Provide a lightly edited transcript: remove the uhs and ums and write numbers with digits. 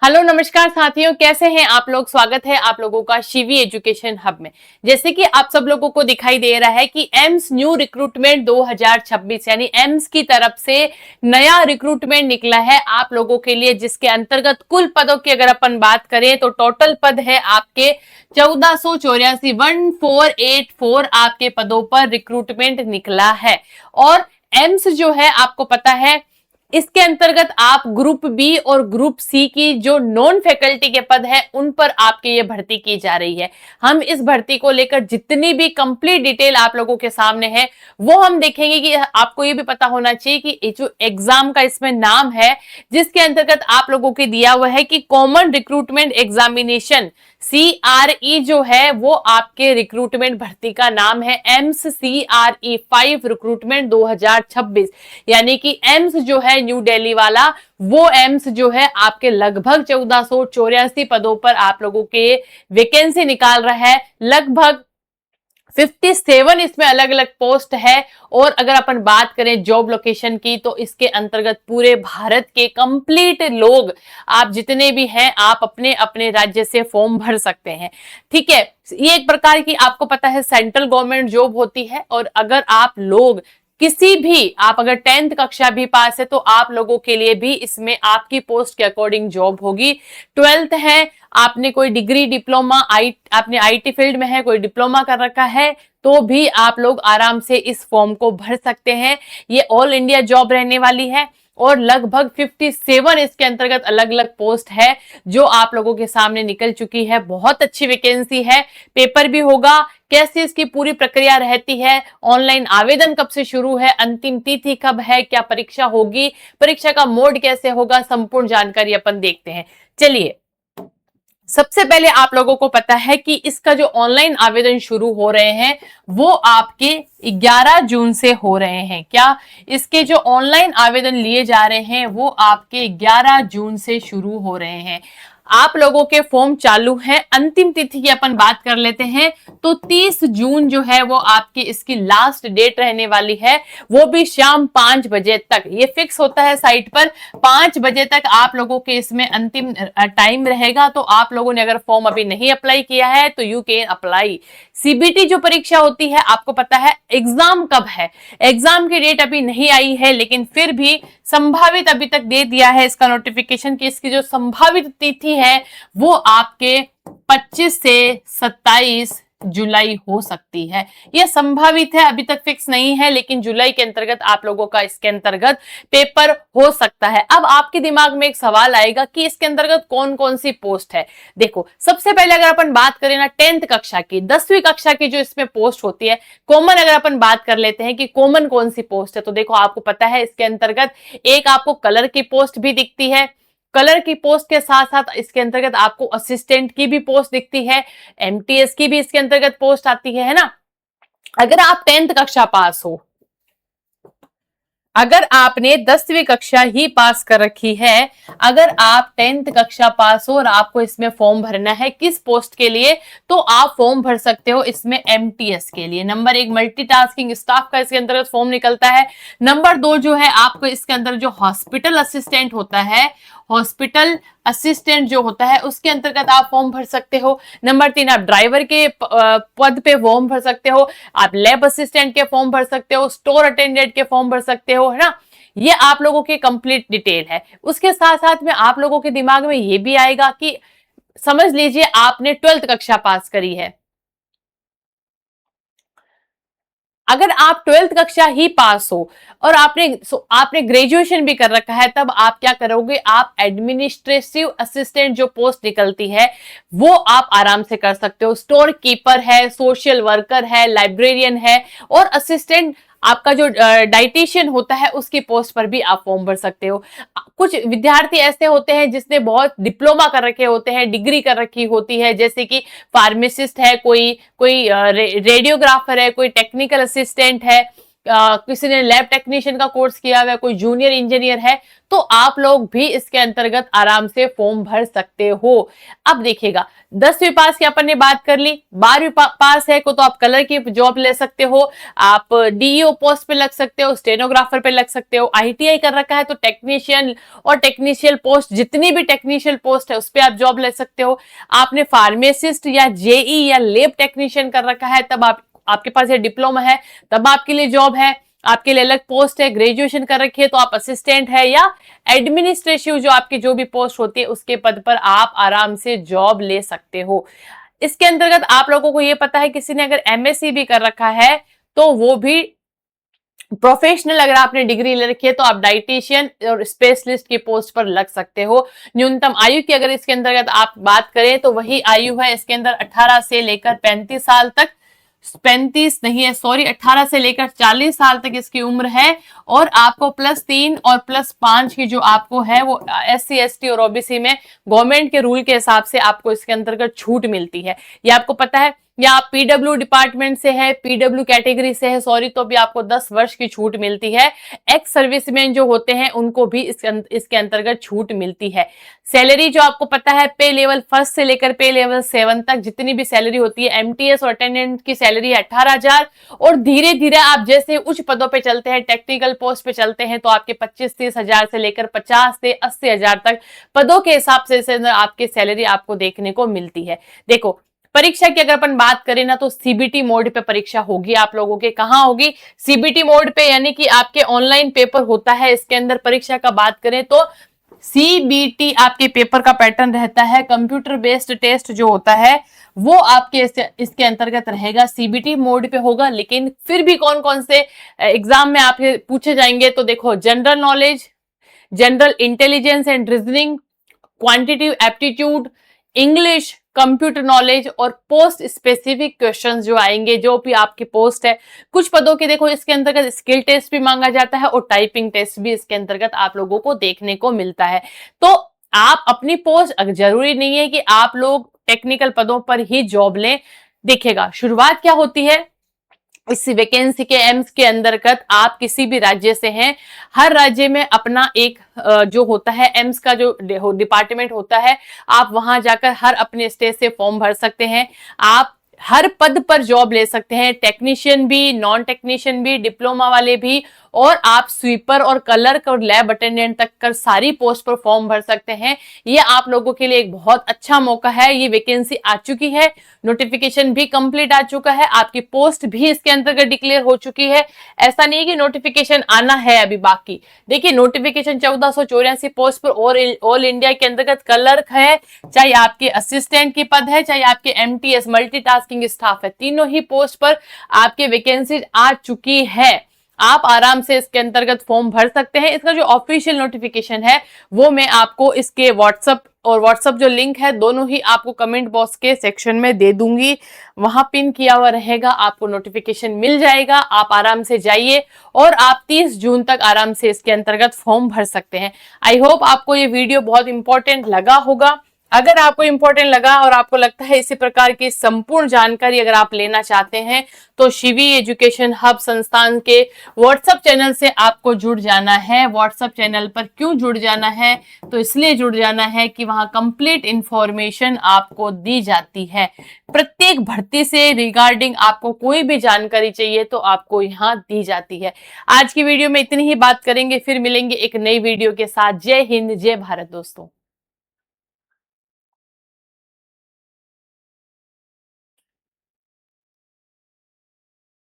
Hello नमस्कार साथियों, कैसे हैं आप लोग। स्वागत है आप लोगों का शिवी एजुकेशन हब में। जैसे कि आप सब लोगों को दिखाई दे रहा है कि एम्स न्यू रिक्रूटमेंट 2026 यानी एम्स की तरफ से नया रिक्रूटमेंट निकला है आप लोगों के लिए, जिसके अंतर्गत कुल पदों की अगर अपन बात करें तो टोटल पद है आपके 1484 आपके पदों पर रिक्रूटमेंट निकला है। और एम्स जो है आपको पता है, इसके अंतर्गत आप ग्रुप बी और ग्रुप सी की जो नॉन फैकल्टी के पद है उन पर आपके ये भर्ती की जा रही है। हम इस भर्ती को लेकर जितनी भी कंप्लीट डिटेल आप लोगों के सामने है वो हम देखेंगे कि आपको ये भी पता होना चाहिए कि जो एग्जाम का इसमें नाम है जिसके अंतर्गत आप लोगों के दिया हुआ है कि कॉमन रिक्रूटमेंट एग्जामिनेशन CRE जो है वो आपके रिक्रूटमेंट भर्ती का नाम है एम्स CRE 5 रिक्रूटमेंट 2026। यानी कि एम्स जो है न्यू दिल्ली वाला, वो एम्स जो है आपके लगभग 1484 पदों पर आप लोगों के वैकेंसी निकाल रहा है। लगभग 57 इसमें अलग अलग पोस्ट है। और अगर अपन बात करें जॉब लोकेशन की तो इसके अंतर्गत पूरे भारत के कंप्लीट लोग, आप जितने भी हैं, आप अपने अपने राज्य से फॉर्म भर सकते हैं। ठीक है, ये एक प्रकार की आपको पता है सेंट्रल गवर्नमेंट जॉब होती है। और अगर आप लोग किसी भी, आप अगर 10th कक्षा भी पास है तो आप लोगों के लिए भी इसमें आपकी पोस्ट के अकॉर्डिंग जॉब होगी। 12th है, आपने कोई डिग्री डिप्लोमा आपने IT फील्ड में है, कोई डिप्लोमा कर रखा है तो भी आप लोग आराम से इस फॉर्म को भर सकते हैं। ये ऑल इंडिया जॉब रहने वाली है और लगभग 57 इसके अंतर्गत अलग अलग पोस्ट है जो आप लोगों के सामने निकल चुकी है। बहुत अच्छी वैकेंसी है। पेपर भी होगा। कैसे इसकी पूरी प्रक्रिया रहती है, ऑनलाइन आवेदन कब से शुरू है, अंतिम तिथि कब है, क्या परीक्षा होगी, परीक्षा का मोड कैसे होगा, संपूर्ण जानकारी अपन देखते हैं। चलिए, सबसे पहले आप लोगों को पता है कि इसका जो ऑनलाइन आवेदन शुरू हो रहे हैं वो आपके 11 जून से हो रहे हैं। क्या इसके जो ऑनलाइन आवेदन लिए जा रहे हैं वो आपके 11 जून से शुरू हो रहे हैं। आप लोगों के फॉर्म चालू हैं। अंतिम तिथि की अपन बात कर लेते हैं तो 30 जून जो है वो आपकी इसकी लास्ट डेट रहने वाली है, वो भी शाम 5 बजे तक। ये फिक्स होता है साइट पर, 5 बजे तक आप लोगों के इसमें अंतिम टाइम रहेगा। तो आप लोगों ने अगर फॉर्म अभी नहीं अप्लाई किया है तो यू कैन अप्लाई। CBT जो परीक्षा होती है आपको पता है एग्जाम कब है, एग्जाम की डेट अभी नहीं आई है लेकिन फिर भी संभावित अभी तक दे दिया है इसका नोटिफिकेशन कि इसकी जो संभावित तिथि है वो आपके 25 से 27 जुलाई हो सकती है। यह संभावित है, अभी तक फिक्स नहीं है, लेकिन जुलाई के अंतर्गत आप लोगों का इसके अंतर्गत पेपर हो सकता है। अब आपके दिमाग में एक सवाल आएगा कि इसके अंतर्गत कौन कौन सी पोस्ट है। देखो, सबसे पहले अगर अपन बात करें ना 10th कक्षा की, 10वीं कक्षा की जो इसमें पोस्ट होती है कॉमन, अगर अपन बात कर लेते हैं कि कॉमन कौन सी पोस्ट है तो देखो आपको पता है इसके अंतर्गत एक आपको कलर की पोस्ट भी दिखती है। कलर की पोस्ट के साथ साथ इसके अंतर्गत आपको असिस्टेंट की भी पोस्ट दिखती है, MTS की भी इसके अंतर्गत पोस्ट आती है ना। अगर आप 10th कक्षा पास हो, अगर आपने 10वीं कक्षा ही पास कर रखी है, अगर आप 10th कक्षा पास हो और आपको इसमें फॉर्म भरना है किस पोस्ट के लिए, तो आप फॉर्म भर सकते हो इसमें MTS के लिए। नंबर 1 मल्टीटास्किंग स्टाफ का इसके अंतर्गत फॉर्म निकलता है। नंबर 2 जो है आपको इसके अंदर जो हॉस्पिटल असिस्टेंट होता है, हॉस्पिटल असिस्टेंट जो होता है उसके अंतर्गत आप फॉर्म भर सकते हो। नंबर 3 आप ड्राइवर के पद पे फॉर्म भर सकते हो, आप लैब असिस्टेंट के फॉर्म भर सकते हो, स्टोर अटेंडेंट के फॉर्म भर सकते हो, है ना। ये आप लोगों की कंप्लीट डिटेल है। उसके साथ साथ में आप लोगों के दिमाग में ये भी आएगा कि समझ लीजिए आपने 12th कक्षा पास करी है, अगर आप 12th कक्षा ही पास हो और आपने ग्रेजुएशन भी कर रखा है, तब आप क्या करोगे, आप एडमिनिस्ट्रेटिव असिस्टेंट जो पोस्ट निकलती है वो आप आराम से कर सकते हो। स्टोर कीपर है, सोशल वर्कर है, लाइब्रेरियन है और असिस्टेंट आपका जो डाइटिशियन होता है उसकी पोस्ट पर भी आप फॉर्म भर सकते हो। कुछ विद्यार्थी ऐसे होते हैं जिसने बहुत डिप्लोमा कर रखे होते हैं, डिग्री कर रखी होती है, जैसे कि फार्मासिस्ट है, कोई रेडियोग्राफर है, कोई टेक्निकल असिस्टेंट है, किसी ने लैब टेक्नीशियन का कोर्स किया हुआ है, कोई जूनियर इंजीनियर है, तो आप लोग भी इसके अंतर्गत आराम से फॉर्म भर सकते हो। अब देखिएगा, 10वीं पास की अपन ने बात कर ली, 12वीं पास है को तो आप कलर की जॉब ले सकते हो, आप डीईओ पोस्ट पे लग सकते हो, स्टेनोग्राफर पे लग सकते हो, आईटीआई कर रखा है तो टेक्नीशियन और टेक्नीशियल पोस्ट, जितनी भी टेक्नीशियल पोस्ट है उस पे आप जॉब ले सकते हो। आपने फार्मासिस्ट या जेई या लैब टेक्नीशियन कर रखा है, तब आपके पास ये डिप्लोमा है, तब आपके लिए जॉब है, आपके लिए अलग पोस्ट है। ग्रेजुएशन कर रखी है तो आप असिस्टेंट है या एडमिनिस्ट्रेटिव जो आपकी जो भी पोस्ट होती है उसके पद पर आप आराम से जॉब ले सकते हो। इसके अंतर्गत आप लोगों को ये पता है, किसी ने अगर एमएससी भी कर रखा है तो वो भी प्रोफेशनल, अगर आपने डिग्री ले रखी है तो आप डाइटिशियन और स्पेशलिस्ट की पोस्ट पर लग सकते हो। न्यूनतम आयु की अगर इसके अंतर्गत आप बात करें तो वही आयु है इसके अंदर 18 से लेकर 35 साल तक, 35 नहीं है सॉरी, 18 से लेकर 40 साल तक इसकी उम्र है। और आपको +3 और +5 की जो आपको है वो SC ST और OBC में गवर्नमेंट के रूल के हिसाब से आपको इसके अंतर्गत छूट मिलती है। ये आपको पता है, या आप पीडब्ल्यू डिपार्टमेंट से है, पीडब्ल्यू कैटेगरी से है सॉरी, तो भी आपको 10 वर्ष की छूट मिलती है। एक्स सर्विसमैन जो होते हैं उनको भी इसके अंतर्गत छूट मिलती है। सैलरी जो आपको पता है, पे लेवल 1 से लेकर पे लेवल 7 तक जितनी भी सैलरी होती है, एमटीएस और अटेंडेंट की सैलरी 18,000, और धीरे धीरे आप जैसे उच्च पदों पे चलते हैं, टेक्निकल पोस्ट पे चलते हैं, तो आपके 25-30 हजार से लेकर 50 से 80 हजार तक पदों के हिसाब से आपकी सैलरी आपको देखने को मिलती है। देखो, परीक्षा की अगर अपन बात करें ना तो सीबीटी मोड पे परीक्षा होगी आप लोगों के। कहाँ होगी? सीबीटी मोड पे, यानी कि आपके ऑनलाइन पेपर होता है। इसके अंदर परीक्षा का बात करें तो सीबीटी आपके पेपर का पैटर्न रहता है, कंप्यूटर बेस्ड टेस्ट जो होता है वो आपके इसके अंतर्गत रहेगा, सीबीटी मोड पे होगा। लेकिन फिर भी कौन कौन से एग्जाम में आपके पूछे जाएंगे तो देखो, general knowledge, general intelligence and reasoning, quantitative aptitude, English, computer knowledge और पोस्ट स्पेसिफिक क्वेश्चंस जो आएंगे, जो भी आपकी पोस्ट है। कुछ पदों के देखो इसके अंतर्गत स्किल टेस्ट भी मांगा जाता है और टाइपिंग टेस्ट भी इसके अंतर्गत आप लोगों को देखने को मिलता है। तो आप अपनी पोस्ट, जरूरी नहीं है कि आप लोग टेक्निकल पदों पर ही जॉब लें। देखिएगा, शुरुआत क्या होती है इस वैकेंसी के, एम्स के अंतर्गत आप किसी भी राज्य से हैं, हर राज्य में अपना एक जो होता है एम्स का जो डिपार्टमेंट होता है, आप वहां जाकर हर अपने स्टेट से फॉर्म भर सकते हैं। आप हर पद पर जॉब ले सकते हैं, टेक्नीशियन भी, नॉन टेक्नीशियन भी, डिप्लोमा वाले भी, और आप स्वीपर और क्लर्क और लैब अटेंडेंट तक कर सारी पोस्ट पर फॉर्म भर सकते हैं। ये आप लोगों के लिए एक बहुत अच्छा मौका है। ये वैकेंसी आ चुकी है, नोटिफिकेशन भी कंप्लीट आ चुका है, आपकी पोस्ट भी इसके अंतर्गत डिक्लेयर हो चुकी है। ऐसा नहीं है कि नोटिफिकेशन आना है अभी बाकी। देखिए, नोटिफिकेशन 1484 पोस्ट पर ऑल इंडिया के अंतर्गत क्लर्क है, चाहे आपके असिस्टेंट की पद है, चाहे आपके एमटीएस मल्टीटास्किंग स्टाफ है, तीनों ही पोस्ट पर आपके वैकेंसी आ चुकी है। आप आराम से इसके अंतर्गत फॉर्म भर सकते हैं। इसका जो ऑफिशियल नोटिफिकेशन है वो मैं आपको इसके व्हाट्सएप जो लिंक है दोनों ही आपको कमेंट बॉक्स के सेक्शन में दे दूंगी, वहां पिन किया हुआ रहेगा, आपको नोटिफिकेशन मिल जाएगा। आप आराम से जाइए और आप 30 जून तक आराम से इसके अंतर्गत फॉर्म भर सकते हैं। आई होप आपको ये वीडियो बहुत इंपॉर्टेंट लगा होगा। अगर आपको इंपॉर्टेंट लगा और आपको लगता है इसी प्रकार की संपूर्ण जानकारी अगर आप लेना चाहते हैं तो शिवी एजुकेशन हब संस्थान के व्हाट्सएप चैनल से आपको जुड़ जाना है। व्हाट्सएप चैनल पर क्यों जुड़ जाना है? तो इसलिए जुड़ जाना है कि वहां कंप्लीट इंफॉर्मेशन आपको दी जाती है। प्रत्येक भर्ती से रिगार्डिंग आपको कोई भी जानकारी चाहिए तो आपको यहाँ दी जाती है। आज की वीडियो में इतनी ही बात करेंगे, फिर मिलेंगे एक नई वीडियो के साथ। जय हिंद, जय भारत दोस्तों।